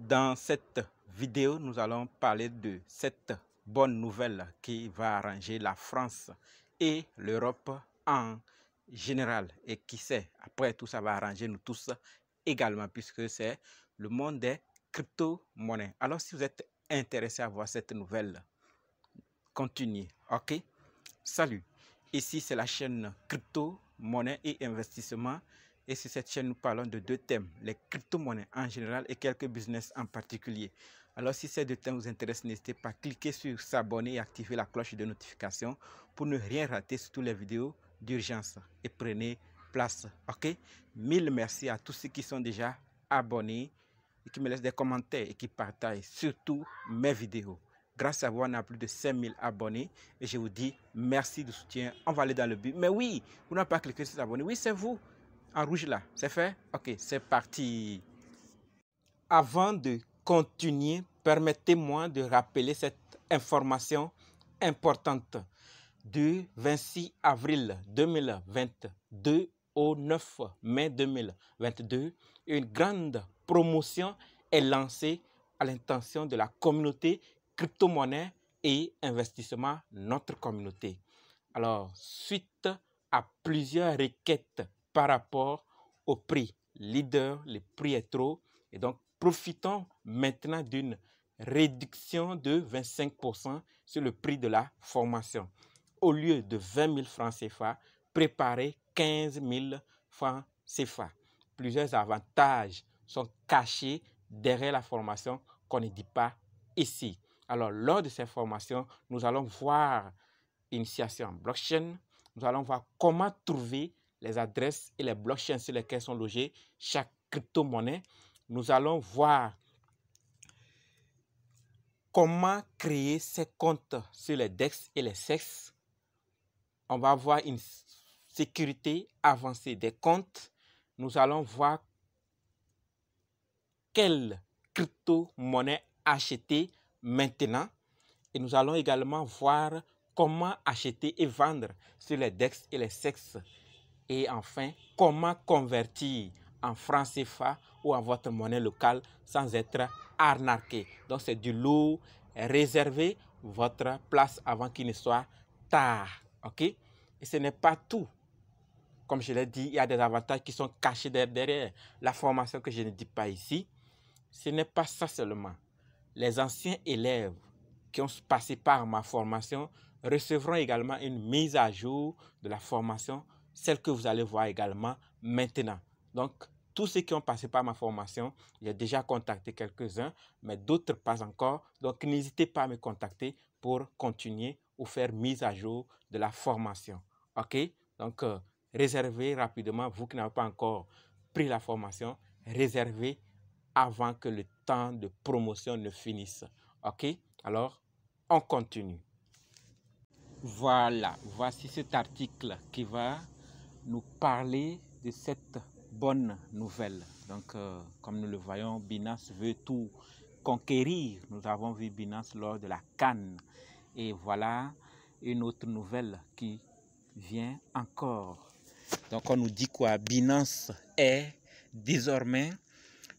Dans cette vidéo, nous allons parler de cette bonne nouvelle qui va arranger la France et l'Europe en général. Et qui sait, après tout ça va arranger nous tous également, puisque c'est le monde des crypto-monnaies. Alors si vous êtes intéressé à voir cette nouvelle, continuez, ok? Salut, ici c'est la chaîne crypto-monnaie et investissement. Et sur cette chaîne, nous parlons de deux thèmes, les crypto-monnaies en général et quelques business en particulier. Alors, si ces deux thèmes vous intéressent, n'hésitez pas à cliquer sur s'abonner et activer la cloche de notification pour ne rien rater sur toutes les vidéos d'urgence. Et prenez place, ok? Mille merci à tous ceux qui sont déjà abonnés et qui me laissent des commentaires et qui partagent surtout mes vidéos. Grâce à vous, on a plus de 5000 abonnés et je vous dis merci du soutien. On va aller dans le but. Mais oui, vous n'avez pas cliqué sur s'abonner. Oui, c'est vous. En rouge là, c'est fait? Ok, c'est parti. Avant de continuer, permettez-moi de rappeler cette information importante. Du 26 avril 2022 au 9 mai 2022, une grande promotion est lancée à l'intention de la communauté crypto-monnaie et investissement, notre communauté. Alors, suite à plusieurs requêtes par rapport au prix leader, le prix est trop, et donc profitons maintenant d'une réduction de 25% sur le prix de la formation. Au lieu de 20 000 francs CFA, préparez 15 000 francs CFA. Plusieurs avantages sont cachés derrière la formation qu'on ne dit pas ici. Alors, lors de cette formation, nous allons voir initiation en blockchain. Nous allons voir comment trouver les adresses et les blockchains sur lesquelles sont logées chaque crypto-monnaie. Nous allons voir comment créer ses comptes sur les DEX et les SEX. On va voir une sécurité avancée des comptes. Nous allons voir quelle crypto-monnaie acheter maintenant. Et nous allons également voir comment acheter et vendre sur les DEX et les SEX. Et enfin, comment convertir en francs CFA ou en votre monnaie locale sans être arnaqué. Donc, c'est du lourd. Réservez votre place avant qu'il ne soit tard. OK? Et ce n'est pas tout. Comme je l'ai dit, il y a des avantages qui sont cachés derrière la formation que je ne dis pas ici. Ce n'est pas ça seulement. Les anciens élèves qui ont passé par ma formation recevront également une mise à jour de la formation, celle que vous allez voir également maintenant. Donc, tous ceux qui ont passé par ma formation, j'ai déjà contacté quelques-uns, mais d'autres pas encore. Donc, n'hésitez pas à me contacter pour continuer ou faire mise à jour de la formation. OK? Donc, réservez rapidement, vous qui n'avez pas encore pris la formation, réservez avant que le temps de promotion ne finisse. OK? Alors, on continue. Voilà, voici cet article qui va nous parler de cette bonne nouvelle. Donc, comme nous le voyons, Binance veut tout conquérir. Nous avons vu Binance lors de la CAN. Et voilà une autre nouvelle qui vient encore. Donc, on nous dit quoi? Binance est désormais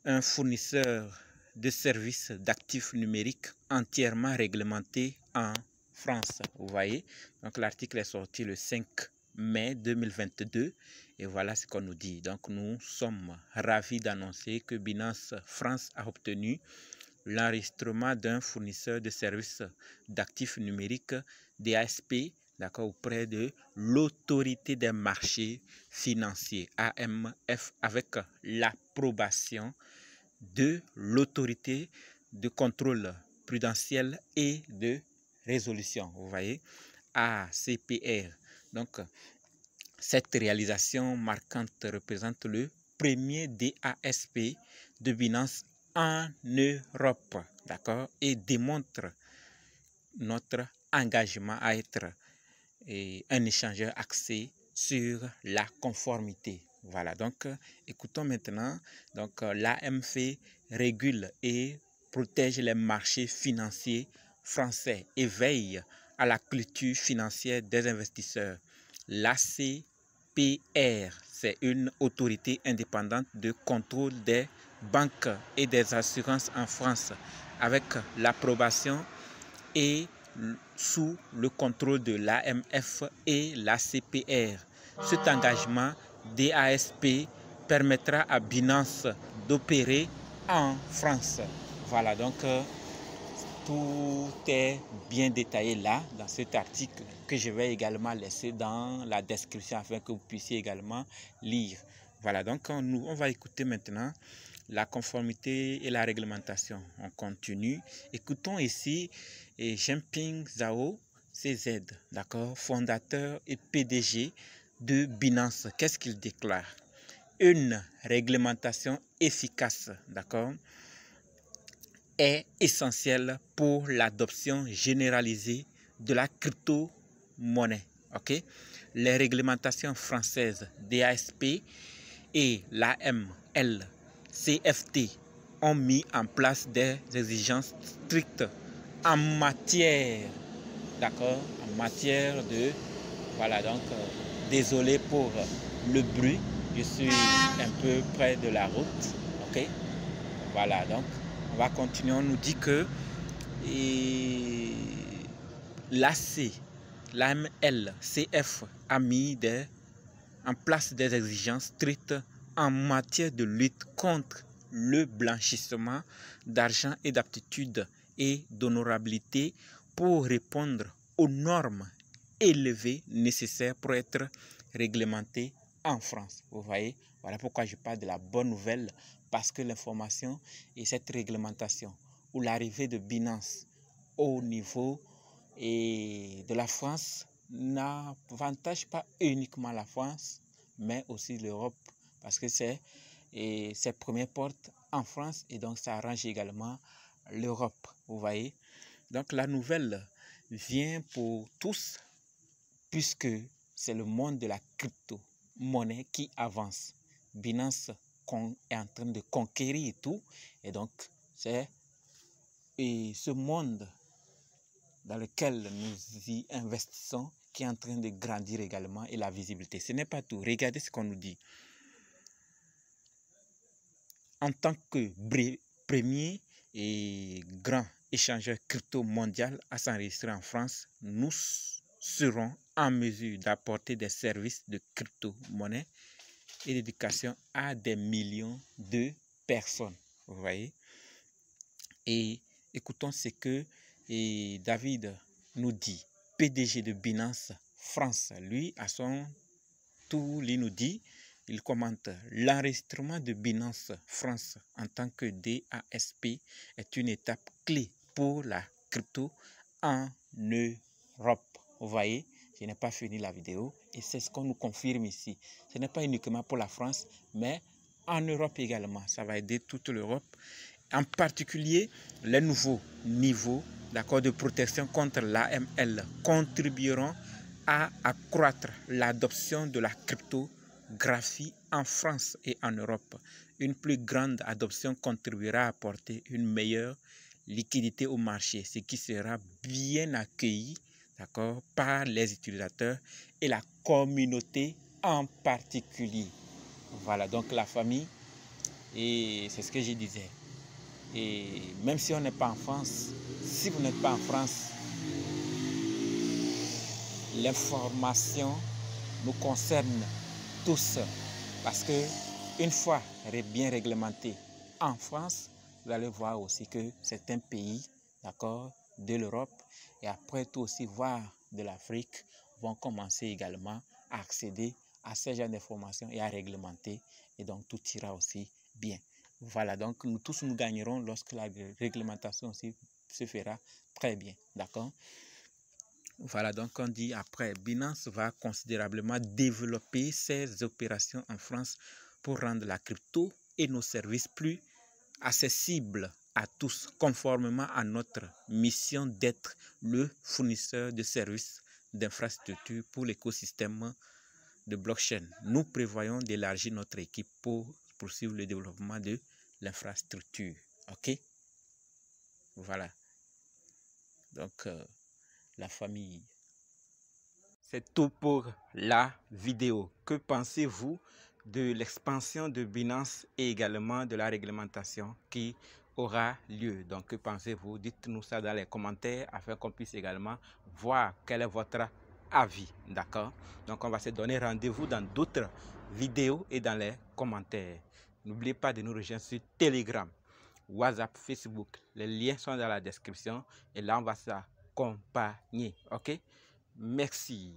un fournisseur de services d'actifs numériques entièrement réglementé en France. Vous voyez, donc l'article est sorti le 5 mai 2022 et voilà ce qu'on nous dit. Donc nous sommes ravis d'annoncer que Binance France a obtenu l'enregistrement d'un fournisseur de services d'actifs numériques DASP, d'accord, auprès de l'autorité des marchés financiers AMF avec l'approbation de l'autorité de contrôle prudentiel et de résolution, vous voyez, ACPR. Donc, cette réalisation marquante représente le premier DASP de Binance en Europe, d'accord, et démontre notre engagement à être un échangeur axé sur la conformité. Voilà, donc écoutons maintenant. Donc l'AMF régule et protège les marchés financiers français et veille à la culture financière des investisseurs. L'ACPR, c'est une autorité indépendante de contrôle des banques et des assurances en France avec l'approbation et sous le contrôle de l'AMF et la CPR. Cet engagement DASP permettra à Binance d'opérer en France. Voilà, donc tout est bien détaillé là dans cet article que je vais également laisser dans la description afin que vous puissiez également lire. Voilà, donc on va écouter maintenant la conformité et la réglementation. On continue. Écoutons ici Jinping Zhao CZ, d'accord, fondateur et PDG de Binance. Qu'est-ce qu'il déclare? Une réglementation efficace, d'accord, est essentielle pour l'adoption généralisée de la crypto-monnaie. Okay? Les réglementations françaises DASP et l'AML CFT ont mis en place des exigences strictes en matière, d'accord, en matière de, voilà, donc désolé pour le bruit, je suis un peu près de la route, ok, voilà, donc on va continuer. On nous dit que l'AC, l'AML, CF a mis en place des exigences strictes en matière de lutte contre le blanchissement d'argent et d'aptitude et d'honorabilité pour répondre aux normes élevées nécessaires pour être réglementé en France. Vous voyez, voilà pourquoi je parle de la bonne nouvelle, parce que l'information et cette réglementation ou l'arrivée de Binance au niveau de la France n'avantage pas uniquement la France, mais aussi l'Europe, parce que c'est ses premières portes en France et donc ça arrange également l'Europe. Vous voyez, donc la nouvelle vient pour tous puisque c'est le monde de la crypto-monnaie qui avance. Binance est en train de conquérir tout et donc c'est ce monde dans lequel nous y investissons qui est en train de grandir également et la visibilité. Ce n'est pas tout. Regardez ce qu'on nous dit. En tant que premier et grand échangeur crypto mondial à s'enregistrer en France, nous serons en mesure d'apporter des services de crypto-monnaie et d'éducation à des millions de personnes. Vous voyez? Et écoutons ce que David nous dit, PDG de Binance France. Lui, à son tour, il nous dit, il commente, l'enregistrement de Binance France en tant que DASP est une étape clé pour la crypto en Europe. Vous voyez, je n'ai pas fini la vidéo et c'est ce qu'on nous confirme ici. Ce n'est pas uniquement pour la France, mais en Europe également. Ça va aider toute l'Europe. En particulier, les nouveaux niveaux d'accord, de protection contre l'AML contribueront à accroître l'adoption de la cryptographie en France et en Europe. Une plus grande adoption contribuera à apporter une meilleure liquidité au marché, ce qui sera bien accueilli, d'accord, par les utilisateurs et la communauté en particulier. Voilà, donc la famille, et c'est ce que je disais. Et même si on n'est pas en France, si vous n'êtes pas en France, l'information nous concerne tous. Parce que une fois bien réglementé en France, vous allez voir aussi que c'est un pays, d'accord, de l'Europe. Et après tout aussi voir de l'Afrique vont commencer également à accéder à ces genres d'informations et à réglementer. Et donc tout ira aussi bien. Voilà, donc nous tous nous gagnerons lorsque la réglementation aussi se fera très bien, d'accord? Voilà, donc on dit après, Binance va considérablement développer ses opérations en France pour rendre la crypto et nos services plus accessibles à tous, conformément à notre mission d'être le fournisseur de services d'infrastructure pour l'écosystème de blockchain. Nous prévoyons d'élargir notre équipe pour poursuivre le développement de l'infrastructure. Ok? Voilà. Donc, la famille. C'est tout pour la vidéo. Que pensez-vous de l'expansion de Binance et également de la réglementation qui aura lieu. Donc, que pensez-vous? Dites-nous ça dans les commentaires afin qu'on puisse également voir quel est votre avis. D'accord? Donc, on va se donner rendez-vous dans d'autres vidéos et dans les commentaires. N'oubliez pas de nous rejoindre sur Telegram, WhatsApp, Facebook. Les liens sont dans la description et là, on va s'accompagner. OK? Merci.